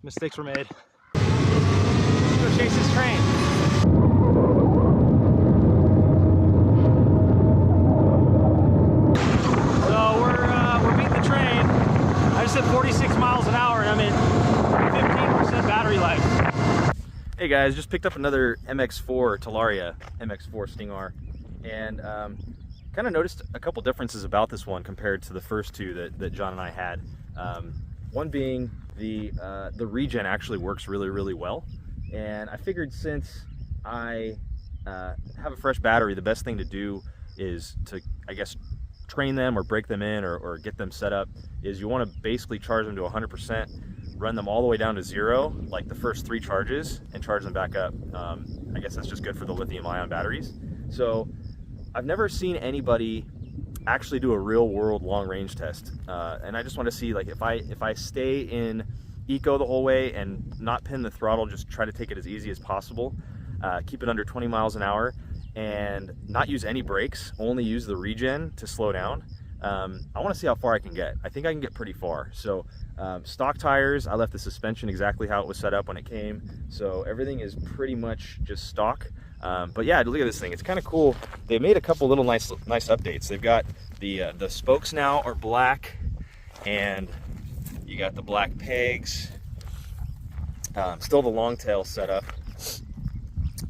Mistakes were made. Let's go chase this train. So we're beating the train. I just hit 46 miles an hour and I'm at 15% battery life. Hey guys, just picked up another MX4 Talaria, MX4 Sting R, and kind of noticed a couple differences about this one compared to the first two that John and I had. One being the regen actually works really well, and I figured since I have a fresh battery, the best thing to do is to, I guess, train them or break them in or get them set up is you want to basically charge them to 100%, run them all the way down to 0, like the first 3 charges, and charge them back up. I guess that's just good for the lithium-ion batteries. So I've never seen anybody actually do a real-world long-range test, and I just want to see, like, if I stay in eco the whole way and not pin the throttle, just try to take it as easy as possible, keep it under 20 miles an hour, and not use any brakes, only use the regen to slow down. I want to see how far I can get. I think I can get pretty far. So stock tires, I left the suspension exactly how it was set up when it came, so everything is pretty much just stock. But yeah, look at this thing. It's kind of cool. They made a couple little nice updates. They've got the spokes now are black, and you got the black pegs. Still the long tail setup.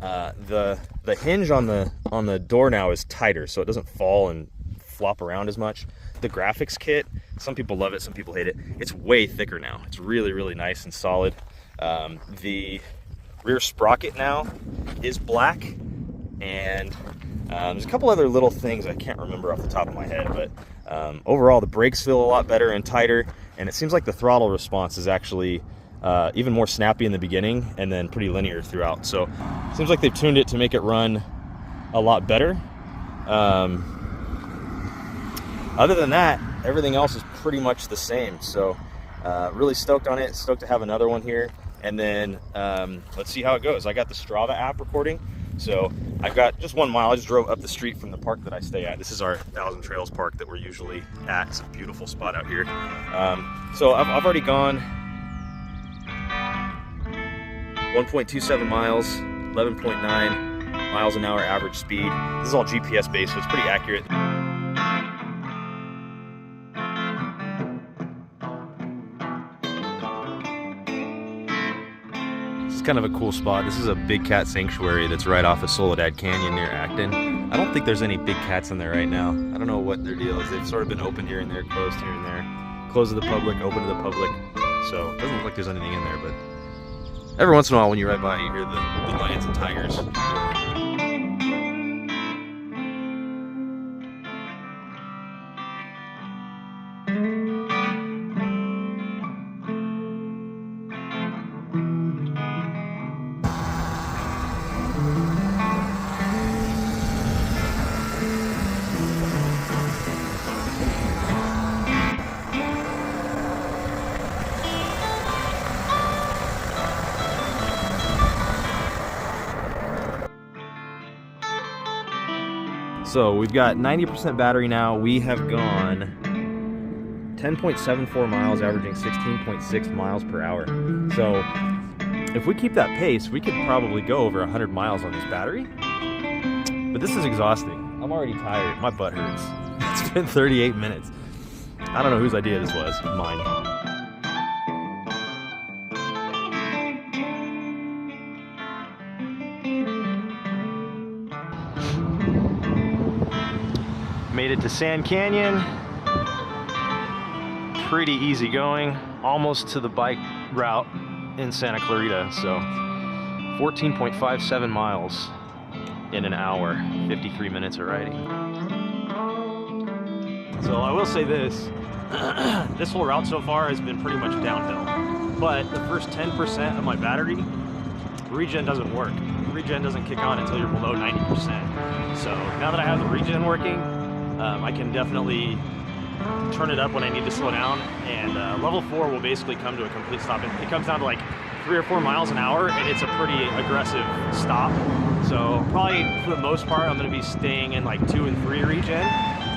The hinge on the door now is tighter, so it doesn't fall and flop around as much. The graphics kit, some people love it, some people hate it. It's way thicker now. It's really nice and solid. The rear sprocket now is black, and there's a couple other little things I can't remember off the top of my head, but overall the brakes feel a lot better and tighter, and it seems like the throttle response is actually even more snappy in the beginning and then pretty linear throughout. So it seems like they've tuned it to make it run a lot better. Other than that, everything else is pretty much the same. So really stoked on it, stoked to have another one here. And then let's see how it goes. I got the Strava app recording, so I've got just 1 mile. I just drove up the street from the park that I stay at. This is our Thousand Trails park that we're usually at. It's a beautiful spot out here. So I've already gone 1.27 miles, 11.9 miles an hour average speed. This is all GPS based, so it's pretty accurate. Kind of a cool spot. This is a big cat sanctuary that's right off of Soledad Canyon near Acton. I don't think there's any big cats in there right now. I don't know what their deal is. They've sort of been open here and there, closed here and there. Closed to the public, open to the public. So it doesn't look like there's anything in there, but every once in a while when you ride by, you hear the lions and tigers. So we've got 90% battery now. We have gone 10.74 miles, averaging 16.6 miles per hour. So if we keep that pace, we could probably go over 100 miles on this battery. But this is exhausting. I'm already tired. My butt hurts. It's been 38 minutes. I don't know whose idea this was. Mine. Made it to Sand Canyon. Pretty easy going, almost to the bike route in Santa Clarita. So 14.57 miles in an hour, 53 minutes of riding. So I will say this, this whole route so far has been pretty much downhill, but the first 10% of my battery, regen doesn't work. Regen doesn't kick on until you're below 90%. So now that I have the regen working, I can definitely turn it up when I need to slow down, and level 4 will basically come to a complete stop. It comes down to like 3 or 4 miles an hour, and it's a pretty aggressive stop. So probably for the most part, I'm going to be staying in like 2 and 3 regen,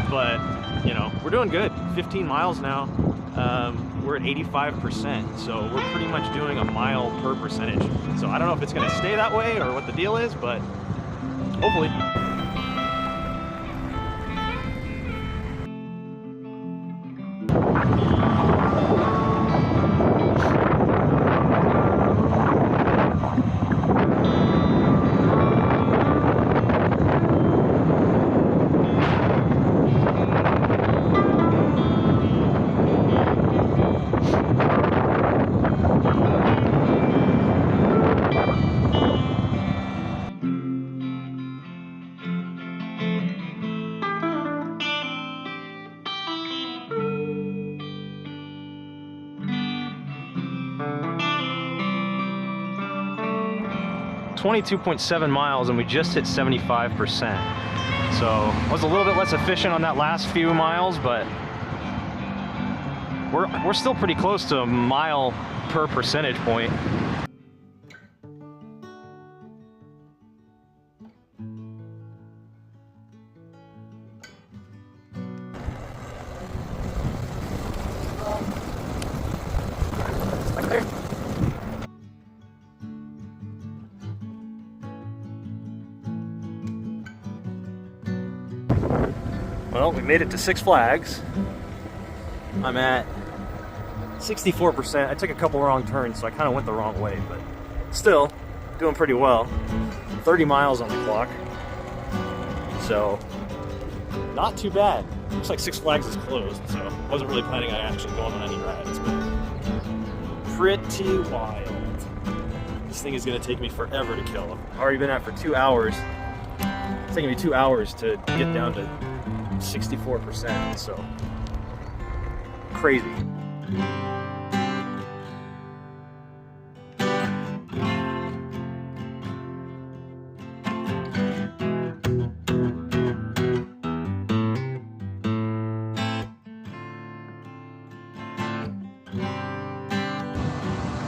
but you know, we're doing good. 15 miles now. we're at 85%. So we're pretty much doing a mile per percentage. So I don't know if it's going to stay that way or what the deal is, but hopefully. 22.7 miles and we just hit 75%. So I was a little bit less efficient on that last few miles, but we're still pretty close to a mile per percentage point. Well, we made it to Six Flags. I'm at 64%. I took a couple wrong turns, so I kind of went the wrong way, but still doing pretty well. 30 miles on the clock. So, not too bad. Looks like Six Flags is closed, so I wasn't really planning on actually going on any rides, but pretty wild. This thing is going to take me forever to kill. I've already been out for 2 hours. It's taking me 2 hours to get down to 64%, so crazy.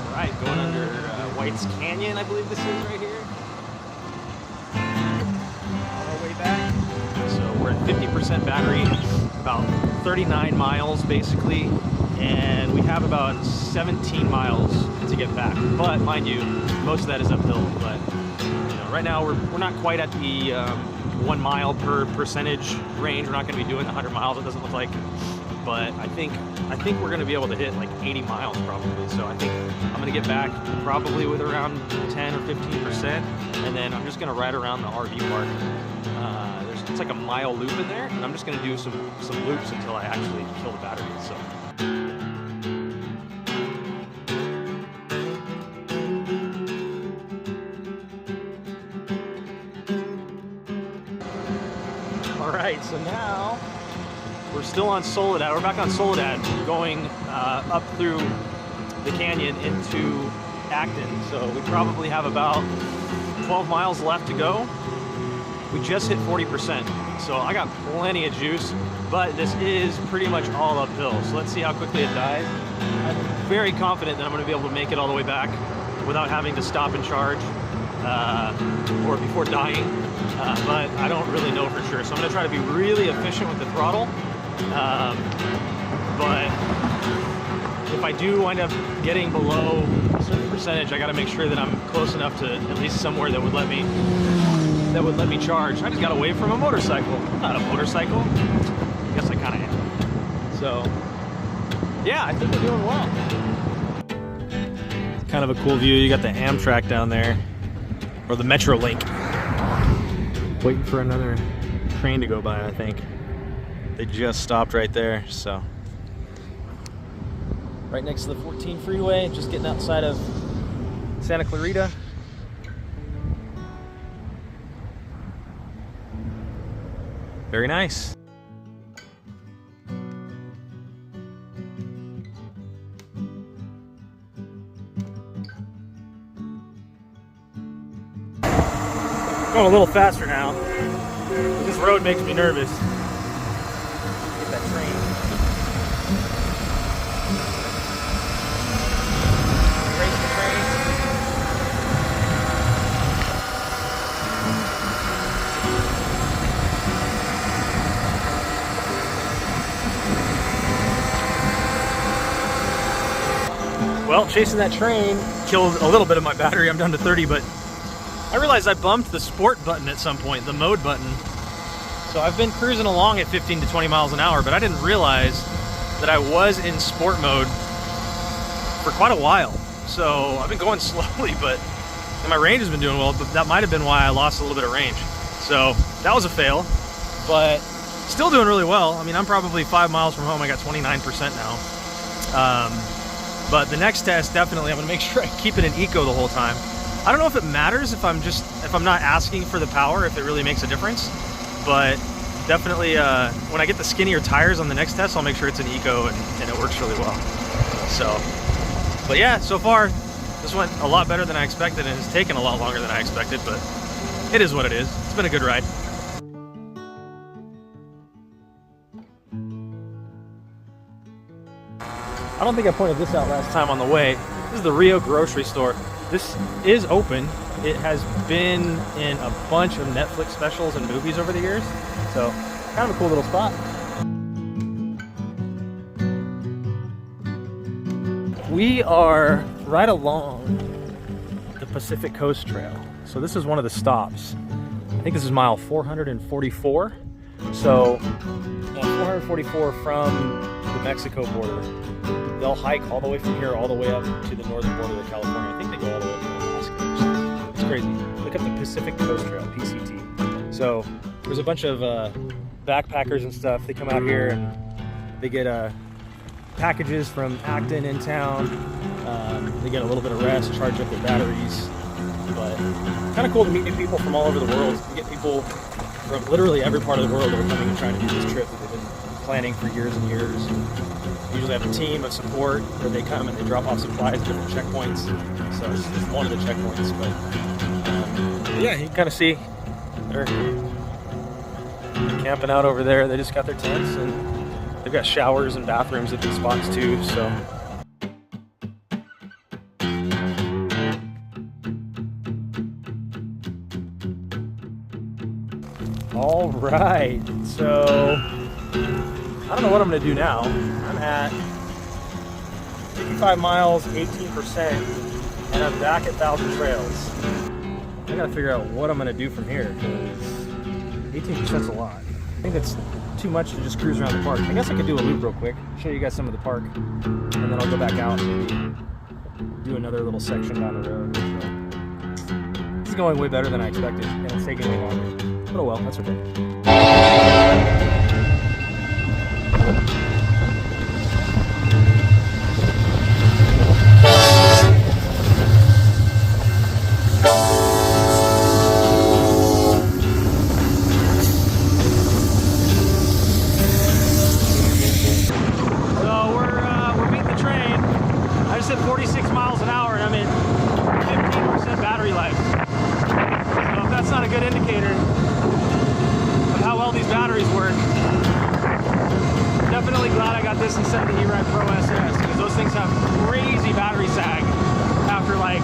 Alright, going under White's Canyon, I believe this is right here. On our way back. So we're at 50% battery, about 39 miles basically, and we have about 17 miles to get back. But mind you, most of that is uphill. But you know, right now we're not quite at the 1 mile per percentage range. We're not going to be doing 100 miles. It doesn't look like. But I think we're going to be able to hit like 80 miles probably. So I think I'm going to get back probably with around 10 or 15%, and then I'm just going to ride around the RV park. It's like a mile loop in there, and I'm just going to do some loops until I actually kill the battery. So. All right, so now we're still on Soledad. We're back on Soledad, going up through the canyon into Acton. So we probably have about 12 miles left to go. We just hit 40%, so I got plenty of juice, but this is pretty much all uphill. So let's see how quickly it dies. I'm very confident that I'm going to be able to make it all the way back without having to stop and charge or before dying, but I don't really know for sure. So I'm going to try to be really efficient with the throttle, but if I do wind up getting below a certain percentage, I got to make sure that I'm close enough to at least somewhere that would let me charge. I just got away from a motorcycle. I'm not a motorcycle. I guess I kind of am. So, yeah, I think we're doing well. Kind of a cool view. You got the Amtrak down there, or the Metrolink. Waiting for another train to go by, I think. They just stopped right there, so. Right next to the 14 freeway, just getting outside of Santa Clarita. Very nice. Going a little faster now. This road makes me nervous. Get that train. Race the train. Well, chasing that train killed a little bit of my battery. I'm down to 30, but I realized I bumped the sport button at some point, the mode button. So I've been cruising along at 15 to 20 miles an hour, but I didn't realize that I was in sport mode for quite a while. So I've been going slowly, but and my range has been doing well, but that might have been why I lost a little bit of range. So that was a fail, but still doing really well. I mean, I'm probably 5 miles from home. I got 29% now. But the next test, definitely, I'm gonna make sure I keep it in eco the whole time. I don't know if it matters if I'm not asking for the power, if it really makes a difference. But definitely, when I get the skinnier tires on the next test, I'll make sure it's in eco and it works really well. So, but yeah, so far, this went a lot better than I expected, and it's taken a lot longer than I expected, but it is what it is. It's been a good ride. I don't think I pointed this out last time on the way. This is the Rio grocery store. This is open. It has been in a bunch of Netflix specials and movies over the years, so kind of a cool little spot. We are right along the Pacific Coast Trail. So this is one of the stops. I think this is mile 444. So 444 from the Mexico border. They'll hike all the way from here all the way up to the northern border of California. I think they go all the way up to Alaska. It's crazy. Look up the Pacific Coast Trail, PCT. So there's a bunch of backpackers and stuff. They come out here and they get packages from Acton in town. They get a little bit of rest, charge up their batteries. But kind of cool to meet new people from all over the world. You get people from literally every part of the world that are coming and trying to do this trip that they've been planning for years and years. Usually have a team of support where they come and they drop off supplies at different checkpoints. So this is one of the checkpoints, but yeah, you can kind of see they're camping out over there. They just got their tents and they've got showers and bathrooms at these spots too. So all right, so I don't know what I'm gonna do now. I'm at 55 miles, 18%, and I'm back at 1,000 trails. I gotta figure out what I'm gonna do from here, because 18% is a lot. I think that's too much to just cruise around the park. I guess I could do a loop real quick, show you guys some of the park, and then I'll go back out and do another little section down the road. So, this is going way better than I expected, and it's taking way longer. But oh well, that's okay. At 46 miles an hour and I'm at 15% battery life. So if that's not a good indicator of how well these batteries work, definitely glad I got this instead of the E-Ride Pro SS, because those things have crazy battery sag after like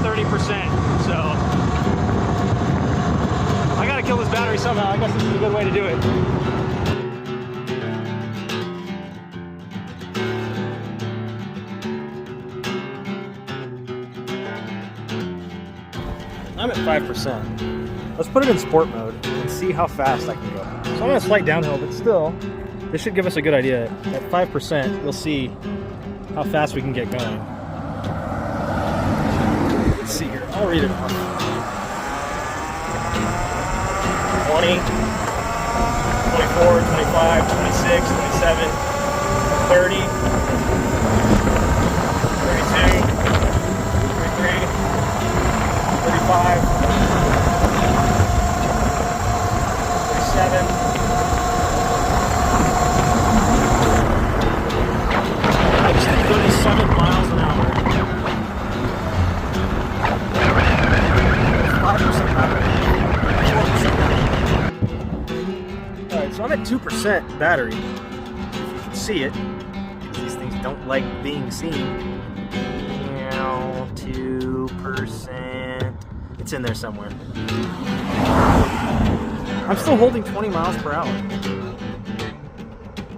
30%. So I gotta kill this battery somehow. I guess this is a good way to do it. I'm at 5%. Let's put it in sport mode and see how fast I can go. So I'm on a slight downhill, but still, this should give us a good idea. At 5%, we'll see how fast we can get going. Let's see here. I'll read it off. 20, 24, 25, 26, 27, 30, 32, 33, 35, 37, I just did 37 miles an hour. 5% battery. Alright, so I'm at 2% battery. If you can see it, because these things don't like being seen. 2%. It's in there somewhere. I'm still holding 20 miles per hour.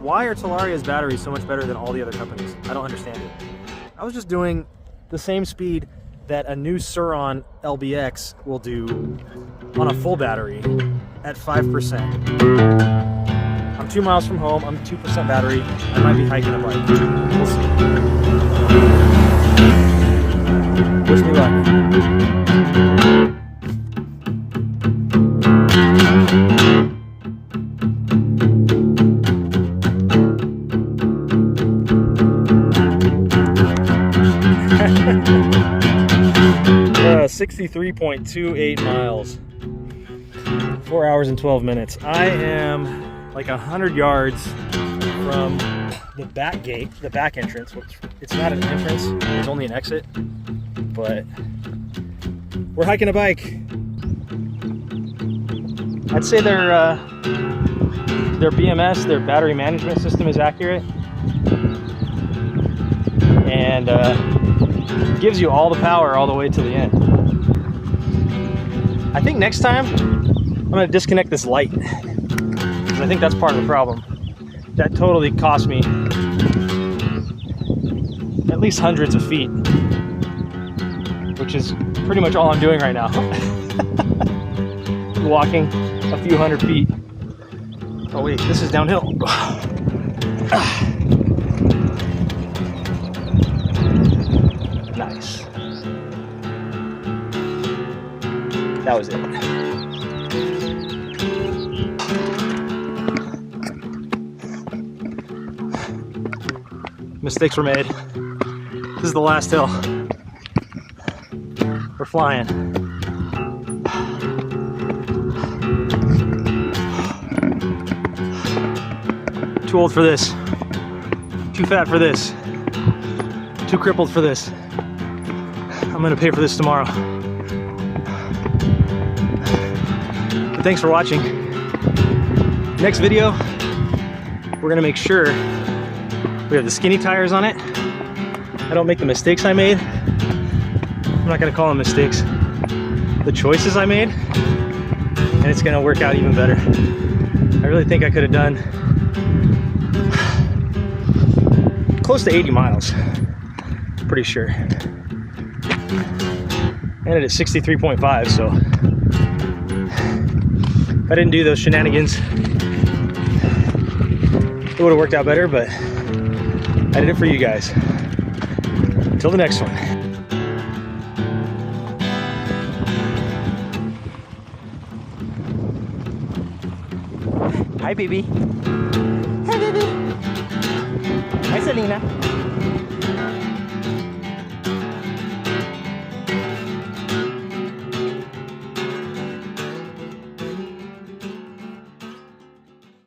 Why are Talaria's batteries so much better than all the other companies? I don't understand it. I was just doing the same speed that a new Suron LBX will do on a full battery at 5%. I'm 2 miles from home, I'm 2% battery, I might be hiking a bike. We'll see. Wish me luck. 63.28 miles. 4 hours and 12 minutes. I am like 100 yards from the back gate, the back entrance, which it's not an entrance, it's only an exit, but we're hiking a bike. I'd say their BMS, their battery management system, is accurate, and gives you all the power all the way to the end. I think next time I'm gonna disconnect this light, because I think that's part of the problem. That totally cost me at least hundreds of feet, which is pretty much all I'm doing right now. Walking a few hundred feet. Oh wait, this is downhill. Nice. That was it. Mistakes were made. This is the last hill. We're flying. Too old for this. Too fat for this. Too crippled for this. I'm gonna pay for this tomorrow. But thanks for watching. Next video, we're gonna make sure we have the skinny tires on it. I don't make the mistakes I made. I'm not gonna call them mistakes. The choices I made, and it's gonna work out even better. I really think I could have done close to 80 miles, pretty sure. Ended at 63.5, so if I didn't do those shenanigans, it would have worked out better, but I did it for you guys. Until the next one. Hi, baby. Hi, baby. Hi, Selena.